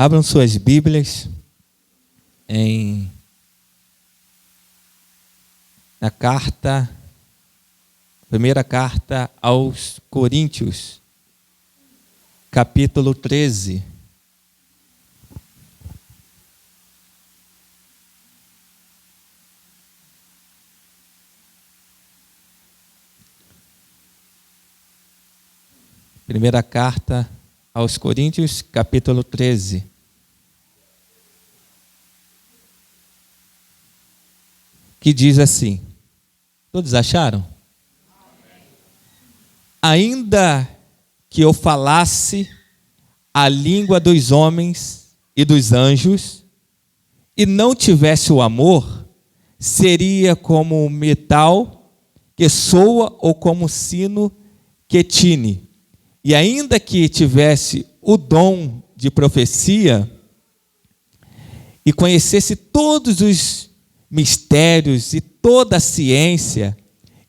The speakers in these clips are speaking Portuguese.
Abram suas Bíblias na primeira carta aos Coríntios, capítulo 13. Primeira carta aos Coríntios, capítulo 13. Que diz assim: todos acharam? Ainda que eu falasse a língua dos homens e dos anjos, e não tivesse o amor, seria como um metal que soa ou como um sino que tine. E ainda que tivesse o dom de profecia e conhecesse todos os mistérios e toda a ciência,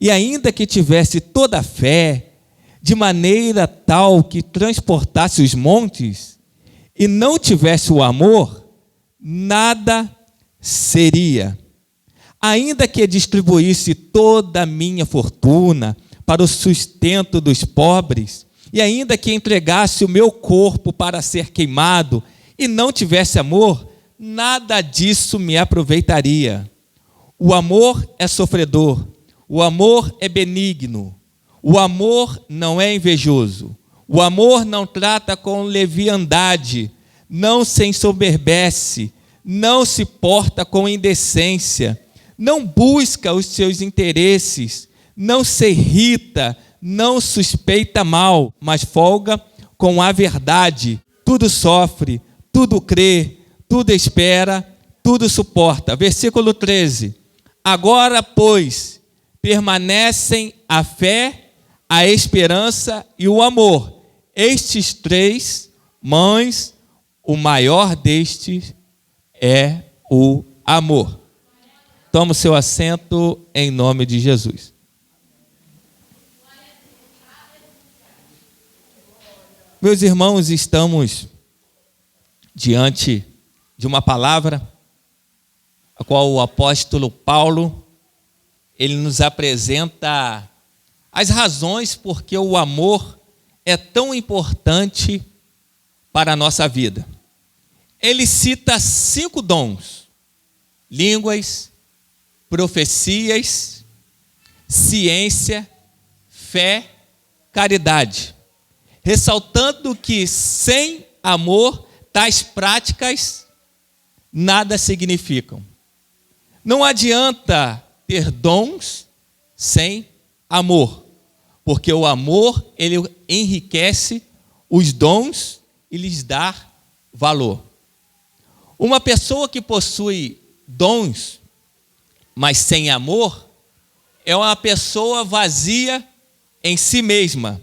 e ainda que tivesse toda a fé, de maneira tal que transportasse os montes, e não tivesse o amor, nada seria. Ainda que distribuísse toda a minha fortuna para o sustento dos pobres, e ainda que entregasse o meu corpo para ser queimado, e não tivesse amor, nada disso me aproveitaria. O amor é sofredor, o amor é benigno, o amor não é invejoso, o amor não trata com leviandade, não se ensoberbece, não se porta com indecência, não busca os seus interesses, não se irrita, não suspeita mal, mas folga com a verdade. Tudo sofre, tudo crê, tudo espera, tudo suporta. Versículo 13. Agora, pois, permanecem a fé, a esperança e o amor. Estes três, mas o maior destes é o amor. Toma o seu assento em nome de Jesus. Meus irmãos, estamos diante de uma palavra a qual o apóstolo Paulo, ele nos apresenta as razões por que o amor é tão importante para a nossa vida. Ele cita 5 dons: línguas, profecias, ciência, fé, caridade, ressaltando que sem amor tais práticas nada significam. Não adianta ter dons sem amor, porque o amor, ele enriquece os dons e lhes dá valor. Uma pessoa que possui dons, mas sem amor, é uma pessoa vazia em si mesma.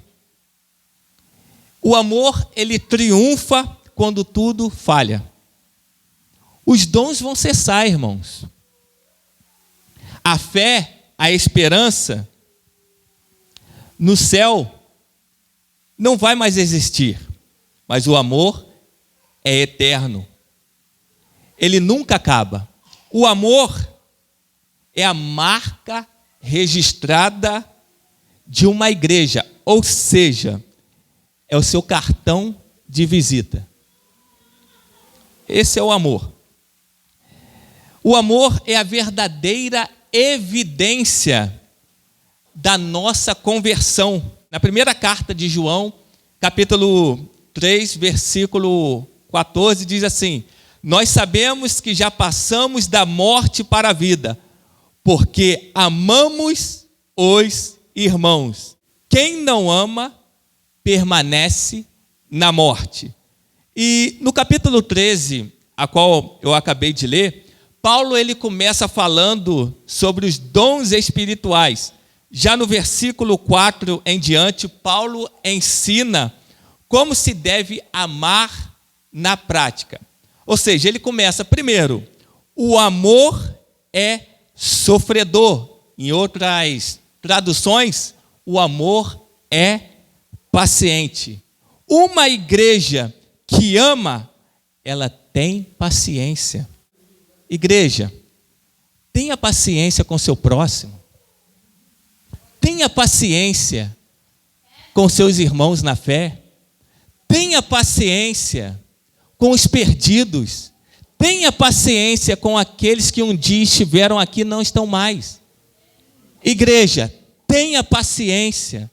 O amor, ele triunfa quando tudo falha. Os dons vão cessar, irmãos. A fé, a esperança, no céu, não vai mais existir. Mas o amor é eterno. Ele nunca acaba. O amor é a marca registrada de uma igreja, ou seja, é o seu cartão de visita. Esse é o amor. O amor é a verdadeira evidência da nossa conversão. Na primeira carta de João, capítulo 3, versículo 14, diz assim: nós sabemos que já passamos da morte para a vida, porque amamos os irmãos. Quem não ama, permanece na morte. E no capítulo 13, a qual eu acabei de ler, Paulo, ele começa falando sobre os dons espirituais. Já no versículo 4 em diante, Paulo ensina como se deve amar na prática. Ou seja, ele começa primeiro: o amor é sofredor. Em outras traduções, o amor é paciente. Uma igreja que ama, ela tem paciência. Igreja, tenha paciência com seu próximo. Tenha paciência com seus irmãos na fé. Tenha paciência com os perdidos. Tenha paciência com aqueles que um dia estiveram aqui e não estão mais. Igreja, tenha paciência.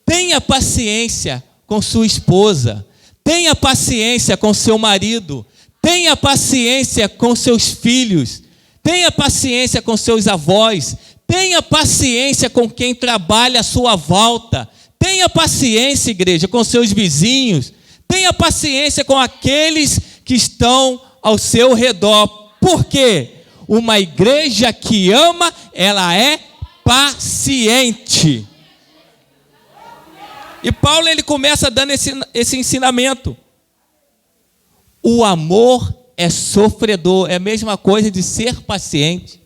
Tenha paciência com sua esposa. Tenha paciência com seu marido. Tenha paciência com seus filhos. Tenha paciência com seus avós. Tenha paciência com quem trabalha à sua volta. Tenha paciência, igreja, com seus vizinhos. Tenha paciência com aqueles que estão ao seu redor. Por quê? Uma igreja que ama, ela é paciente. E Paulo, ele começa dando esse ensinamento. O amor é sofredor, é a mesma coisa de ser paciente.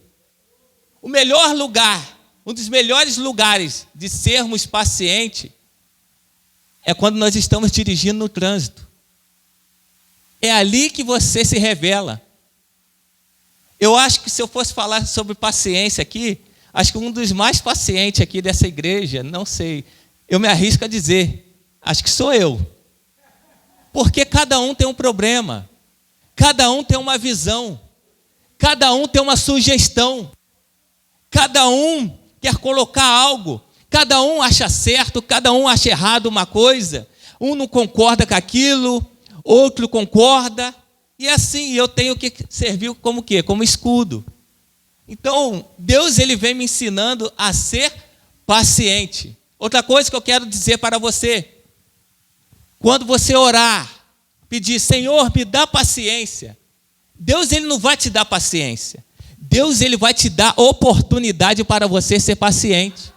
O melhor lugar, um dos melhores lugares de sermos pacientes é quando nós estamos dirigindo no trânsito. É ali que você se revela. Eu acho que se eu fosse falar sobre paciência aqui, acho que um dos mais pacientes aqui dessa igreja, não sei, eu me arrisco a dizer, acho que sou eu. Porque cada um tem um problema, cada um tem uma visão, cada um tem uma sugestão, cada um quer colocar algo, cada um acha certo, cada um acha errado uma coisa, um não concorda com aquilo, outro concorda, e assim eu tenho que servir como quê? Como escudo. Então, Deus, ele vem me ensinando a ser paciente. Outra coisa que eu quero dizer para você, quando você orar, pedir, Senhor, me dá paciência, Deus, ele não vai te dar paciência. Deus, ele vai te dar oportunidade para você ser paciente.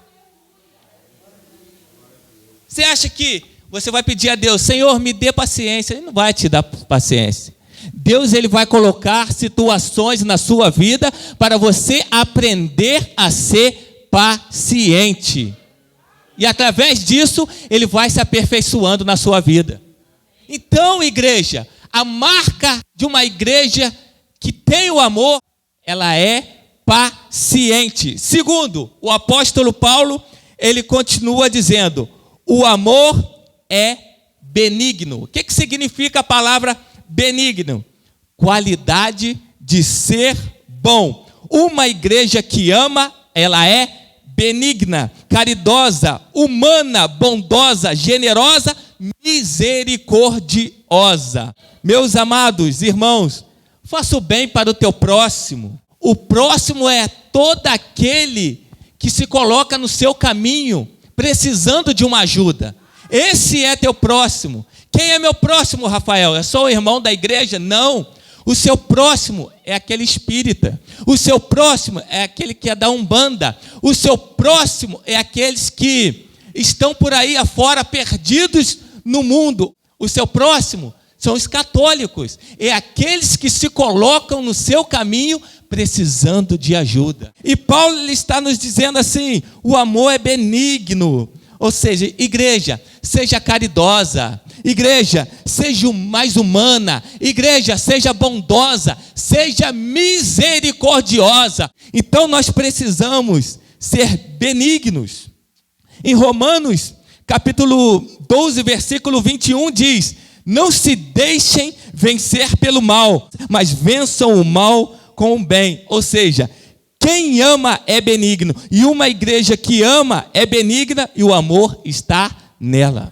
Você acha que você vai pedir a Deus, Senhor, me dê paciência? Ele não vai te dar paciência. Deus, ele vai colocar situações na sua vida para você aprender a ser paciente. E através disso, ele vai se aperfeiçoando na sua vida. Então, igreja, a marca de uma igreja que tem o amor, ela é paciente. Segundo, o apóstolo Paulo, ele continua dizendo, o amor é benigno. O que significa a palavra benigno? Qualidade de ser bom. Uma igreja que ama, ela é benigna, caridosa, humana, bondosa, generosa, misericordiosa. Meus amados irmãos, faça o bem para o teu próximo. O próximo é todo aquele que se coloca no seu caminho, precisando de uma ajuda. Esse é teu próximo. Quem é meu próximo, Rafael? É só o irmão da igreja? Não. O seu próximo é aquele espírita. O seu próximo é aquele que é da Umbanda. O seu próximo é aqueles que estão por aí afora, perdidos no mundo. O seu próximo são os católicos. É aqueles que se colocam no seu caminho precisando de ajuda. E Paulo está nos dizendo assim, o amor é benigno. Ou seja, igreja, seja caridosa. Igreja, seja mais humana. Igreja, seja bondosa. Seja misericordiosa. Então nós precisamos ser benignos. Em Romanos, capítulo 12, versículo 21 diz, não se deixem vencer pelo mal, mas vençam o mal com o bem. Ou seja, quem ama é benigno. E uma igreja que ama é benigna e o amor está nela.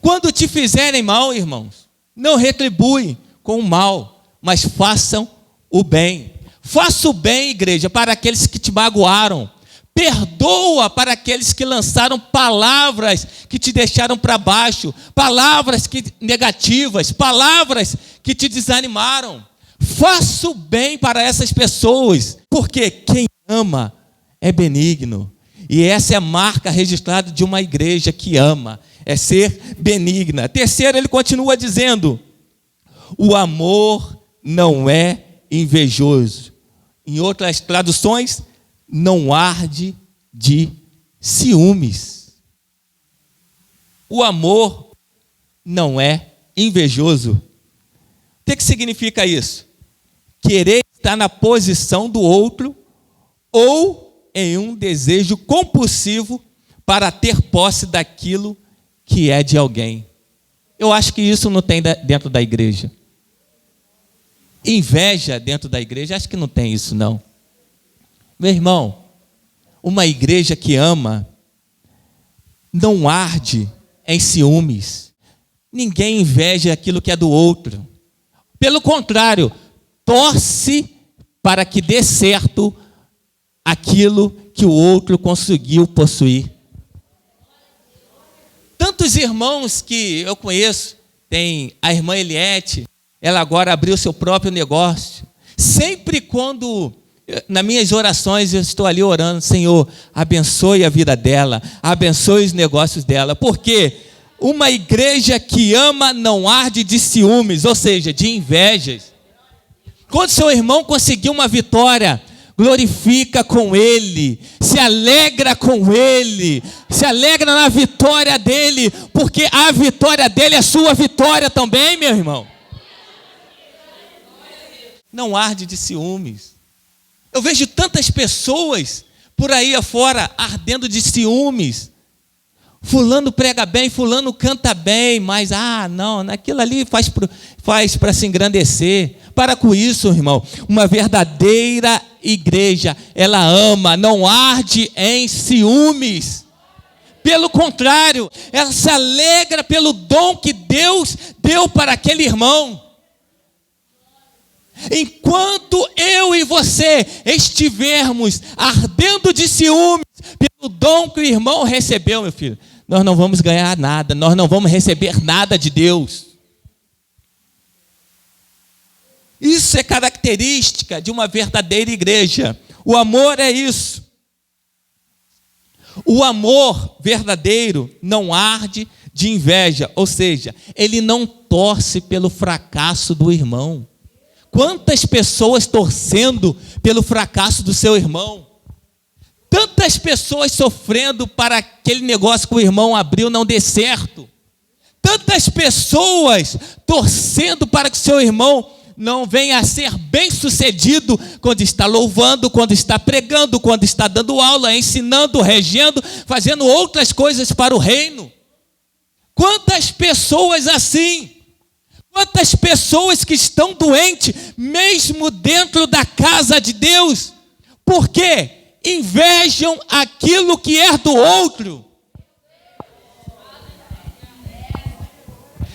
Quando te fizerem mal, irmãos, não retribui com o mal, mas façam o bem. Faça o bem, igreja, para aqueles que te magoaram. Perdoa para aqueles que lançaram palavras que te deixaram para baixo, palavras negativas, palavras que te desanimaram. Faça o bem para essas pessoas, porque quem ama é benigno. E essa é a marca registrada de uma igreja que ama, é ser benigna. Terceiro, ele continua dizendo, o amor não é invejoso. Em outras traduções, não arde de ciúmes. O amor não é invejoso. que significa isso? Querer estar na posição do outro ou em um desejo compulsivo para ter posse daquilo que é de alguém. Eu acho que isso não tem dentro da igreja. Inveja dentro da igreja, acho que não tem isso não. Meu irmão, uma igreja que ama não arde em ciúmes. Ninguém inveja aquilo que é do outro. Pelo contrário, torce para que dê certo aquilo que o outro conseguiu possuir. Tantos irmãos que eu conheço, tem a irmã Eliette, ela agora abriu seu próprio negócio. Sempre quando, nas minhas orações, eu estou ali orando, Senhor, abençoe a vida dela, abençoe os negócios dela. Porque uma igreja que ama não arde de ciúmes, ou seja, de invejas. Quando seu irmão conseguiu uma vitória, glorifica com ele, se alegra com ele, se alegra na vitória dele, porque a vitória dele é sua vitória também, meu irmão. Não arde de ciúmes. Eu vejo tantas pessoas por aí afora ardendo de ciúmes. Fulano prega bem, fulano canta bem, mas não, naquilo ali faz para se engrandecer. Para com isso, irmão. Uma verdadeira igreja, ela ama, não arde em ciúmes. Pelo contrário, ela se alegra pelo dom que Deus deu para aquele irmão. Enquanto eu e você estivermos ardendo de ciúmes pelo dom que o irmão recebeu, meu filho, nós não vamos ganhar nada, nós não vamos receber nada de Deus. Isso é característica de uma verdadeira igreja. O amor é isso. O amor verdadeiro não arde de inveja, ou seja, ele não torce pelo fracasso do irmão. Quantas pessoas torcendo pelo fracasso do seu irmão? Tantas pessoas sofrendo para aquele negócio que o irmão abriu não dê certo. Tantas pessoas torcendo para que o seu irmão não venha a ser bem sucedido quando está louvando, quando está pregando, quando está dando aula, ensinando, regendo, fazendo outras coisas para o reino. Quantas pessoas assim? Quantas pessoas que estão doentes, mesmo dentro da casa de Deus, porque invejam aquilo que é do outro.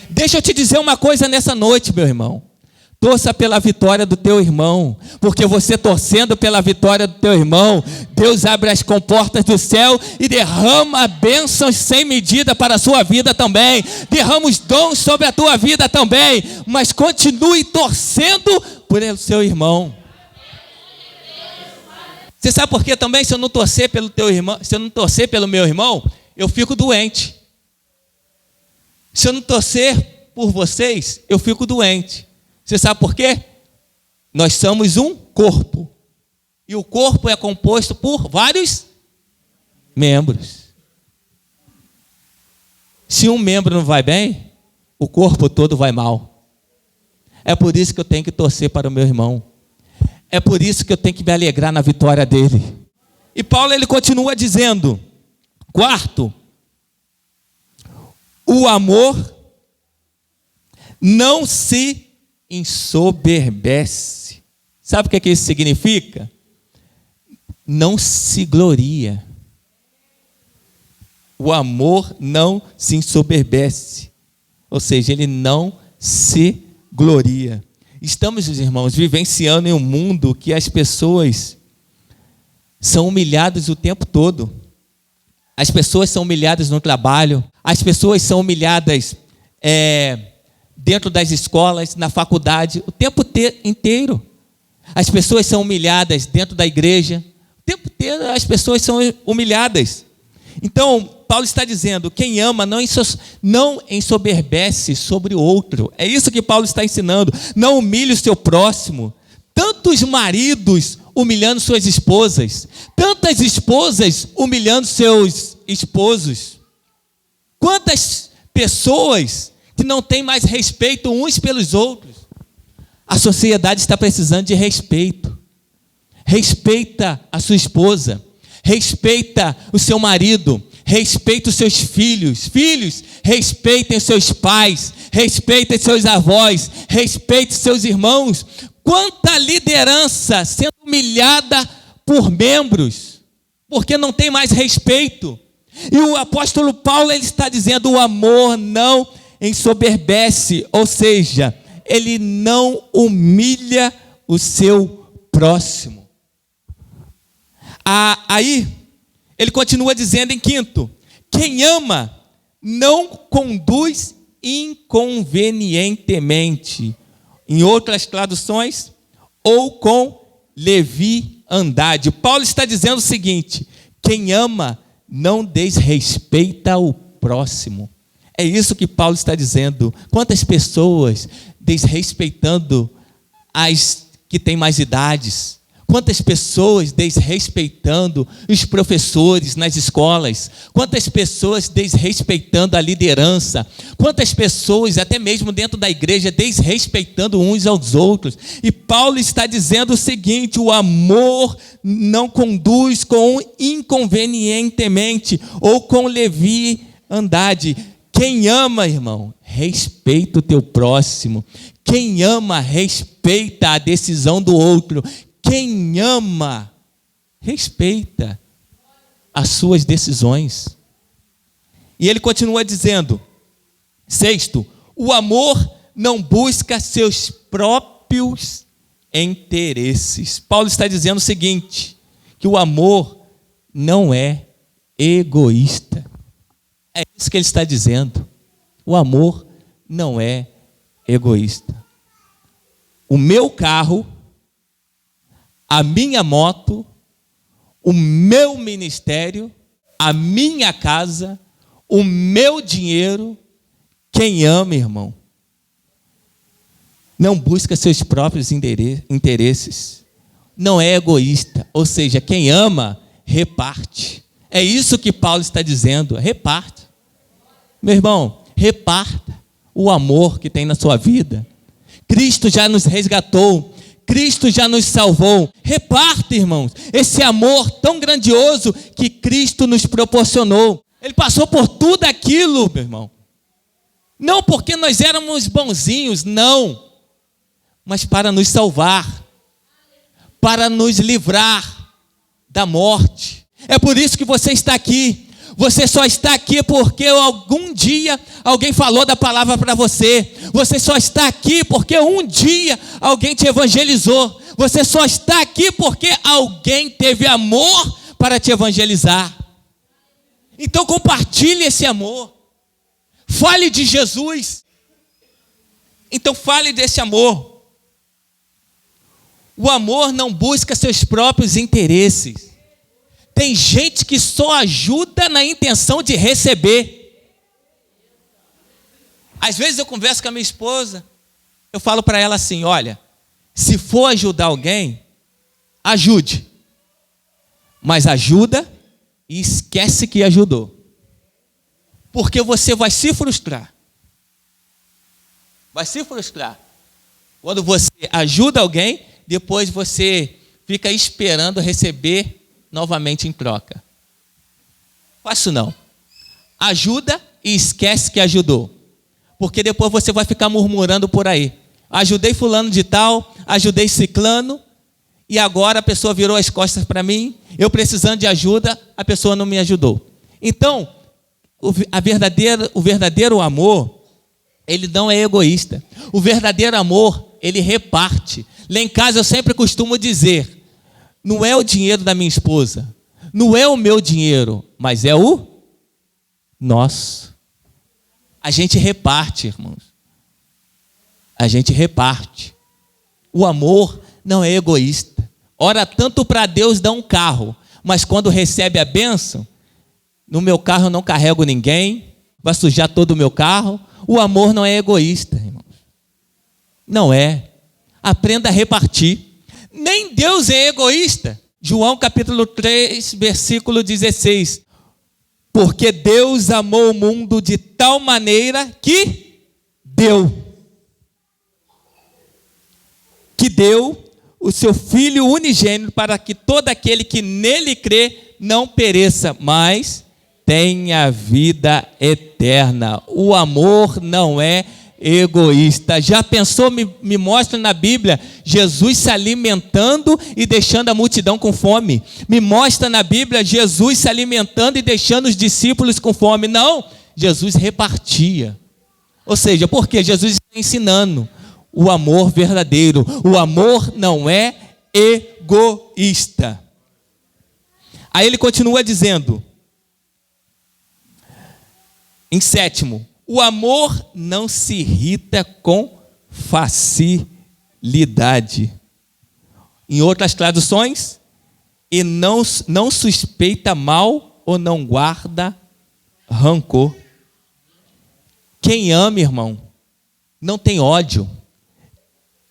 Deixa eu te dizer uma coisa nessa noite, meu irmão. Torça pela vitória do teu irmão, porque você torcendo pela vitória do teu irmão, Deus abre as comportas do céu e derrama bênçãos sem medida para a sua vida também, derrama os dons sobre a tua vida também, mas continue torcendo por o seu irmão. Você sabe por quê também? Se eu não torcer pelo teu irmão, se eu não torcer pelo meu irmão, eu fico doente. Se eu não torcer por vocês, eu fico doente. Você sabe por quê? Nós somos um corpo. E o corpo é composto por vários membros. Se um membro não vai bem, o corpo todo vai mal. É por isso que eu tenho que torcer para o meu irmão. É por isso que eu tenho que me alegrar na vitória dele. E Paulo ele continua dizendo, quarto, o amor não se ensoberbece. Sabe o que isso significa? Não se gloria. O amor não se ensoberbece. Ou seja, ele não se gloria. Estamos, irmãos, vivenciando em um mundo que as pessoas são humilhadas o tempo todo. As pessoas são humilhadas no trabalho. As pessoas são humilhadas dentro das escolas, na faculdade, o tempo inteiro. As pessoas são humilhadas dentro da igreja. O tempo inteiro as pessoas são humilhadas. Então, Paulo está dizendo, quem ama não ensoberbece sobre o outro. É isso que Paulo está ensinando. Não humilhe o seu próximo. Tantos maridos humilhando suas esposas. Tantas esposas humilhando seus esposos. Quantas pessoas que não têm mais respeito uns pelos outros. A sociedade está precisando de respeito. Respeita a sua esposa. Respeita o seu marido. Respeita os seus filhos. Filhos, respeitem os seus pais. Respeitem seus avós. Respeitem seus irmãos. Quanta liderança sendo humilhada por membros, porque não tem mais respeito. E o apóstolo Paulo, ele está dizendo: o amor não ensoberbece, ou seja, ele não humilha o seu próximo. Aí, ele continua dizendo em quinto: quem ama não conduz inconvenientemente. Em outras traduções, ou com leviandade. Paulo está dizendo o seguinte: quem ama não desrespeita o próximo. É isso que Paulo está dizendo. Quantas pessoas desrespeitando as que têm mais idades? Quantas pessoas desrespeitando os professores nas escolas? Quantas pessoas desrespeitando a liderança? Quantas pessoas, até mesmo dentro da igreja, desrespeitando uns aos outros? E Paulo está dizendo o seguinte: o amor não conduz com inconvenientemente ou com leviandade. Quem ama, irmão, respeita o teu próximo. Quem ama, respeita a decisão do outro. Quem ama, respeita as suas decisões. E ele continua dizendo, sexto, o amor não busca seus próprios interesses. Paulo está dizendo o seguinte, que o amor não é egoísta. É isso que ele está dizendo. O amor não é egoísta. O meu carro, a minha moto, o meu ministério, a minha casa, o meu dinheiro, quem ama, irmão, não busca seus próprios interesses, não é egoísta, ou seja, quem ama, reparte. É isso que Paulo está dizendo, reparte. Meu irmão, reparta o amor que tem na sua vida. Cristo já nos resgatou, Cristo já nos salvou. Reparta, irmãos, esse amor tão grandioso que Cristo nos proporcionou. Ele passou por tudo aquilo, meu irmão. Não porque nós éramos bonzinhos, não. Mas para nos salvar, para nos livrar da morte. É por isso que você está aqui. Você só está aqui porque algum dia alguém falou da palavra para você. Você só está aqui porque um dia alguém te evangelizou. Você só está aqui porque alguém teve amor para te evangelizar. Então compartilhe esse amor. Fale de Jesus. Então fale desse amor. O amor não busca seus próprios interesses. Tem gente que só ajuda na intenção de receber. Às vezes eu converso com a minha esposa, eu falo para ela assim, olha, se for ajudar alguém, ajude. Mas ajuda e esquece que ajudou. Porque você vai se frustrar. Vai se frustrar. Quando você ajuda alguém, depois você fica esperando receber novamente em troca. Faço não. Ajuda e esquece que ajudou. Porque depois você vai ficar murmurando por aí. Ajudei fulano de tal, ajudei ciclano, e agora a pessoa virou as costas para mim, eu precisando de ajuda, a pessoa não me ajudou. Então, o verdadeiro amor, ele não é egoísta. O verdadeiro amor, ele reparte. Lá em casa eu sempre costumo dizer, não é o dinheiro da minha esposa, não é o meu dinheiro, mas é o nosso. A gente reparte, irmãos. A gente reparte. O amor não é egoísta. Ora, tanto para Deus dá um carro, mas quando recebe a bênção, no meu carro eu não carrego ninguém, vai sujar todo o meu carro. O amor não é egoísta, irmãos. Não é. Aprenda a repartir. Nem Deus é egoísta. João capítulo 3, versículo 16. Porque Deus amou o mundo de tal maneira que deu. que deu o seu Filho unigênito para que todo aquele que nele crê não pereça, mas tenha vida eterna. O amor não é egoísta. Já pensou, me mostra na Bíblia Jesus se alimentando e deixando a multidão com fome? Me mostra na Bíblia Jesus se alimentando e deixando os discípulos com fome? Não, Jesus repartia. Ou seja, porque Jesus está ensinando o amor verdadeiro. O amor não é egoísta. Aí ele continua dizendo, em sétimo, o amor não se irrita com facilidade. Em outras traduções, e não suspeita mal ou não guarda rancor. Quem ama, irmão, não tem ódio.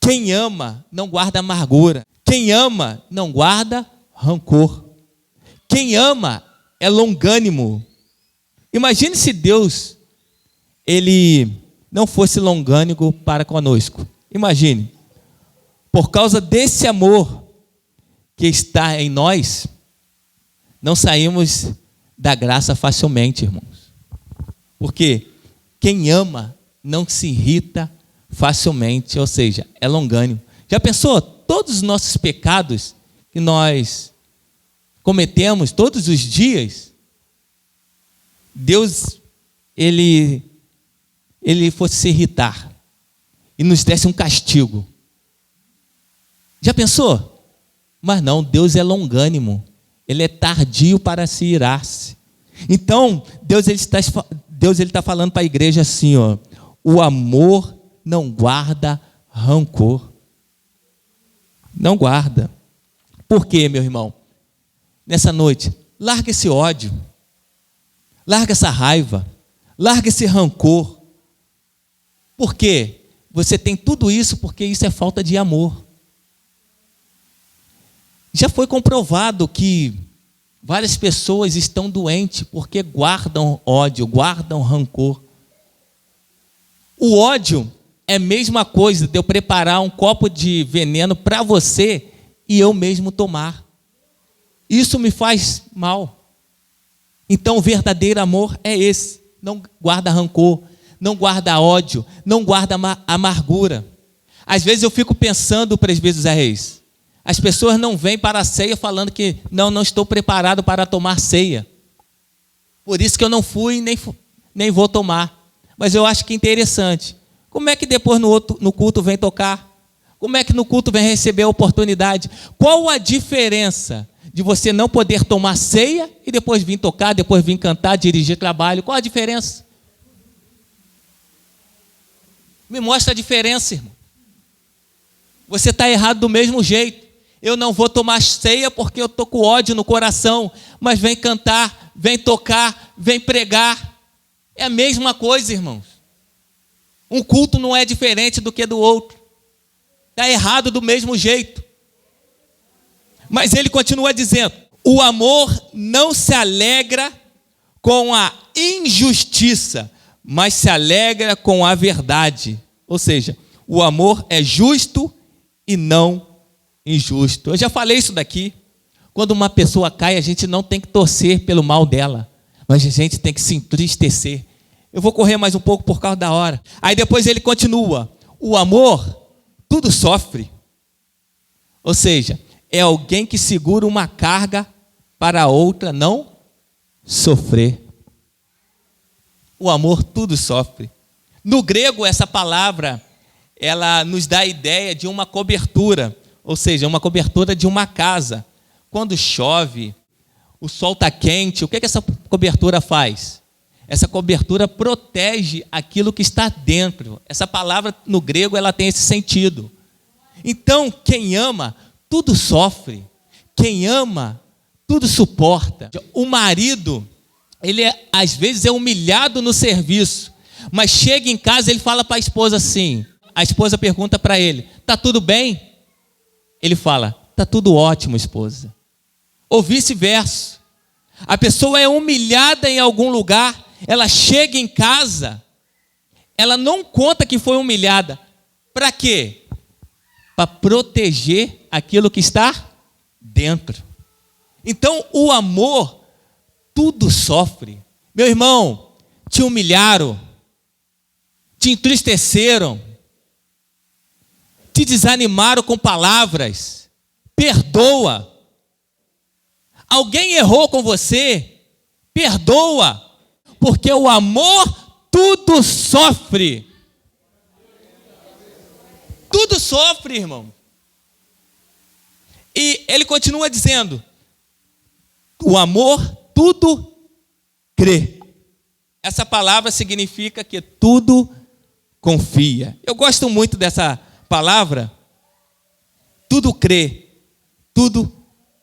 Quem ama não guarda amargura. Quem ama não guarda rancor. Quem ama é longânimo. Imagine se Deus, ele não fosse longânimo para conosco. Imagine, por causa desse amor que está em nós, não saímos da graça facilmente, irmãos. Porque quem ama não se irrita facilmente, ou seja, é longânimo. Já pensou? Todos os nossos pecados que nós cometemos todos os dias, Deus, ele fosse se irritar e nos desse um castigo. Já pensou? Mas não, Deus é longânimo. Ele é tardio para se irar-se. Então, Deus ele está falando para a igreja assim, ó, o amor não guarda rancor. Não guarda. Por quê, meu irmão? Nessa noite, larga esse ódio. Larga essa raiva. Larga esse rancor. Por quê? Você tem tudo isso porque isso é falta de amor. Já foi comprovado que várias pessoas estão doentes porque guardam ódio, guardam rancor. O ódio é a mesma coisa de eu preparar um copo de veneno para você e eu mesmo tomar. Isso me faz mal. Então o verdadeiro amor é esse. Não guarda rancor, não guarda ódio, não guarda amargura. Às vezes eu fico pensando, presbítero Zé Reis, as pessoas não vêm para a ceia falando que não estou preparado para tomar ceia. Por isso que eu não fui nem vou tomar. Mas eu acho que é interessante. Como é que depois no culto vem tocar? Como é que no culto vem receber a oportunidade? Qual a diferença de você não poder tomar ceia e depois vir tocar, depois vir cantar, dirigir trabalho? Qual a diferença? Me mostra a diferença, irmão. Você está errado do mesmo jeito. Eu não vou tomar ceia porque eu estou com ódio no coração, mas vem cantar, vem tocar, vem pregar. É a mesma coisa, irmãos. Um culto não é diferente do que do outro. Está errado do mesmo jeito. Mas ele continua dizendo, o amor não se alegra com a injustiça, mas se alegra com a verdade. Ou seja, o amor é justo e não injusto. Eu já falei isso daqui. Quando uma pessoa cai, a gente não tem que torcer pelo mal dela, mas a gente tem que se entristecer. Eu vou correr mais um pouco por causa da hora. Aí depois ele continua. O amor tudo sofre. Ou seja, é alguém que segura uma carga para a outra não sofrer. O amor tudo sofre. No grego, essa palavra, ela nos dá a ideia de uma cobertura. Ou seja, uma cobertura de uma casa. Quando chove, o sol está quente, o que essa cobertura faz? Essa cobertura protege aquilo que está dentro. Essa palavra no grego ela tem esse sentido. Então, quem ama, tudo sofre. Quem ama, tudo suporta. O marido, ele às vezes é humilhado no serviço, mas chega em casa e ele fala para a esposa assim. A esposa pergunta para ele, está tudo bem? Ele fala, está tudo ótimo, esposa. Ou vice-versa. A pessoa é humilhada em algum lugar, ela chega em casa, ela não conta que foi humilhada. Para quê? para proteger aquilo que está dentro. Então, o amor tudo sofre. Meu irmão, te humilharam, te entristeceram, te desanimaram com palavras. Perdoa. Alguém errou com você? Perdoa. Porque o amor tudo sofre. Tudo sofre, irmão. E ele continua dizendo: o amor tudo crê. Essa palavra significa que tudo confia. Eu gosto muito dessa palavra. Tudo crê, tudo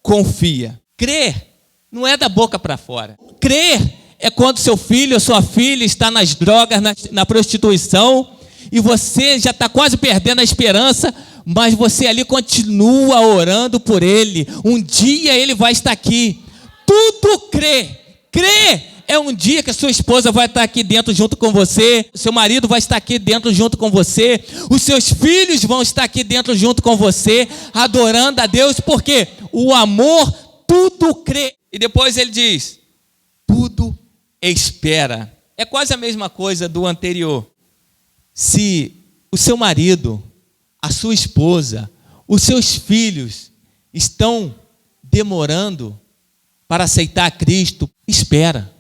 confia. Crer não é da boca para fora. Crer é quando seu filho ou sua filha está nas drogas, na prostituição, e você já está quase perdendo a esperança, mas você ali continua orando por ele. Um dia ele vai estar aqui. Tudo crê. Crê é um dia que a sua esposa vai estar aqui dentro junto com você, seu marido vai estar aqui dentro junto com você, os seus filhos vão estar aqui dentro junto com você, adorando a Deus, porque o amor tudo crê. E depois ele diz: tudo espera. É quase a mesma coisa do anterior. Se o seu marido, a sua esposa, os seus filhos estão demorando para aceitar Cristo, espera.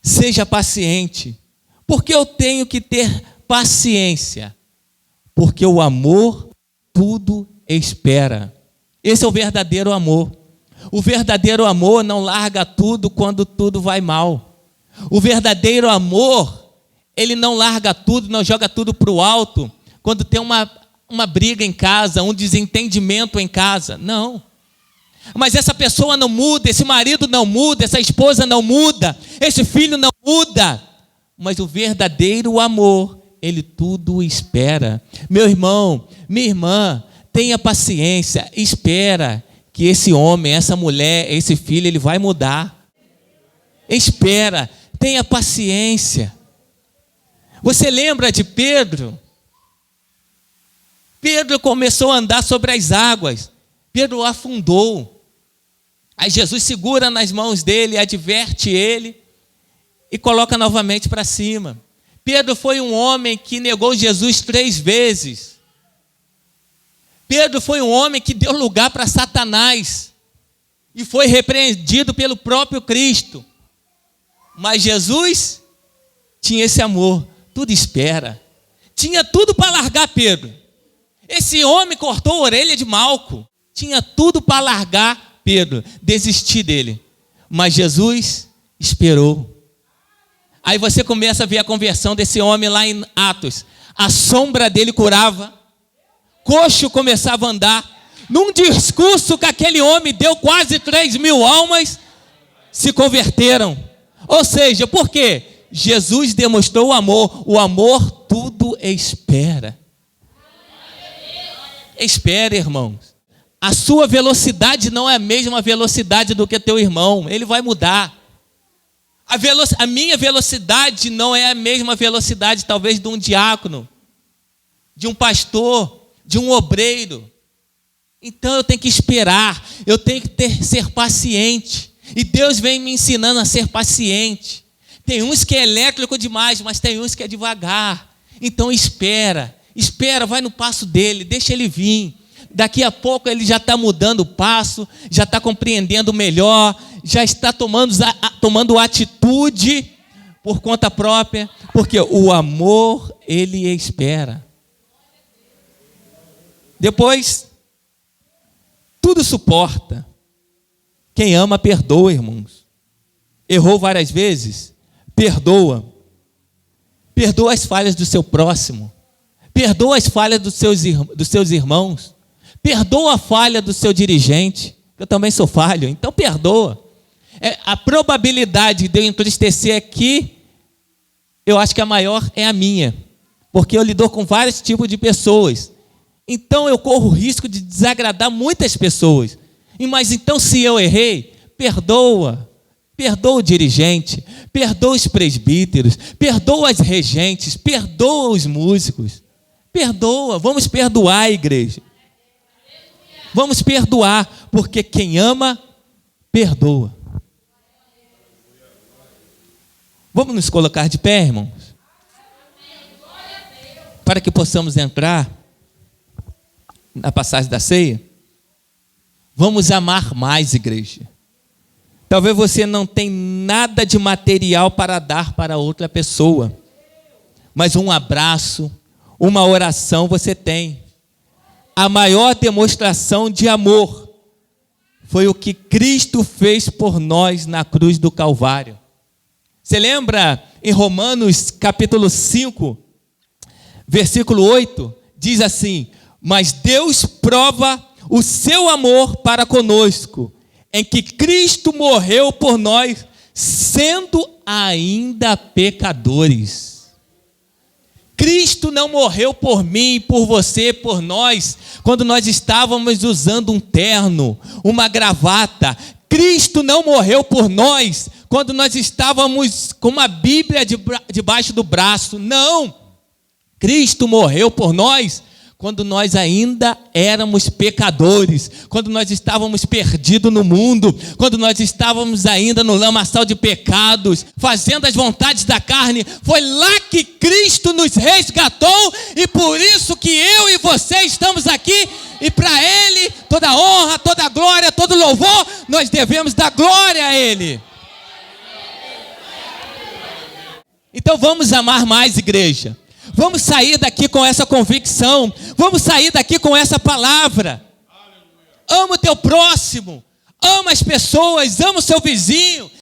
Seja paciente. Por que eu tenho que ter paciência? Porque o amor tudo espera. Esse é o verdadeiro amor. O verdadeiro amor não larga tudo quando tudo vai mal. O verdadeiro amor, ele não larga tudo, não joga tudo para o alto quando tem uma briga em casa, um desentendimento em casa. Não. Mas essa pessoa não muda, esse marido não muda, essa esposa não muda, esse filho não muda. Mas o verdadeiro amor, ele tudo espera. Meu irmão, minha irmã, tenha paciência, espera que esse homem, essa mulher, esse filho, ele vai mudar. Espera, tenha paciência. Você lembra de Pedro? Pedro começou a andar sobre as águas. Pedro afundou. Aí Jesus segura nas mãos dele, adverte ele e coloca novamente para cima. Pedro foi um homem que negou Jesus 3 vezes. Pedro foi um homem que deu lugar para Satanás e foi repreendido pelo próprio Cristo. Mas Jesus tinha esse amor, tudo espera. Tinha tudo para largar Pedro. Esse homem cortou a orelha de Malco. Tinha tudo para largar Pedro, desistir dele. Mas Jesus esperou. Aí você começa a ver a conversão desse homem lá em Atos. A sombra dele curava. Coxo começava a andar. Num discurso que aquele homem deu, quase 3.000 almas se converteram. Ou seja, por quê? Jesus demonstrou o amor. O amor tudo espera. Espera, irmãos. A sua velocidade não é a mesma velocidade do que teu irmão. Ele vai mudar. A minha velocidade não é a mesma velocidade, talvez, de um diácono, de um pastor, de um obreiro. Então eu tenho que esperar, eu tenho que ser paciente. E Deus vem me ensinando a ser paciente. Tem uns que é elétrico demais, mas tem uns que é devagar. Então espera, vai no passo dele, deixa ele vir. Daqui a pouco ele já está mudando o passo, já está compreendendo melhor, já está tomando atitude por conta própria, porque o amor, ele espera. Depois, tudo suporta. Quem ama, perdoa, irmãos. Errou várias vezes? Perdoa. Perdoa as falhas do seu próximo. Perdoa as falhas dos seus irmãos. Perdoa a falha do seu dirigente. Eu também sou falho, então perdoa. A probabilidade de eu entristecer aqui, eu acho que a maior é a minha. Porque eu lido com vários tipos de pessoas. Então eu corro o risco de desagradar muitas pessoas. Mas então se eu errei, perdoa. Perdoa o dirigente, perdoa os presbíteros, perdoa as regentes, perdoa os músicos. Perdoa, vamos perdoar, igreja. Vamos perdoar, porque quem ama, perdoa. Vamos nos colocar de pé, irmãos? Para que possamos entrar na passagem da ceia. Vamos amar mais, igreja. Talvez você não tenha nada de material para dar para outra pessoa, mas um abraço, uma oração você tem. A maior demonstração de amor foi o que Cristo fez por nós na cruz do Calvário. Você lembra em Romanos capítulo 5, versículo 8, diz assim: mas Deus prova o seu amor para conosco, em que Cristo morreu por nós, sendo ainda pecadores. Cristo não morreu por mim, por você, por nós, quando nós estávamos usando um terno, uma gravata. Cristo não morreu por nós, quando nós estávamos com uma Bíblia debaixo do braço. Não! Cristo morreu por nós quando nós ainda éramos pecadores, quando nós estávamos perdidos no mundo, quando nós estávamos ainda no lamaçal de pecados, fazendo as vontades da carne. Foi lá que Cristo nos resgatou, e por isso que eu e você estamos aqui, e para Ele toda honra, toda glória, todo louvor, nós devemos dar glória a Ele. Então vamos amar mais, igreja. Vamos sair daqui com essa convicção. Vamos sair daqui com essa palavra. Ama o teu próximo. Ama as pessoas. Ama o seu vizinho.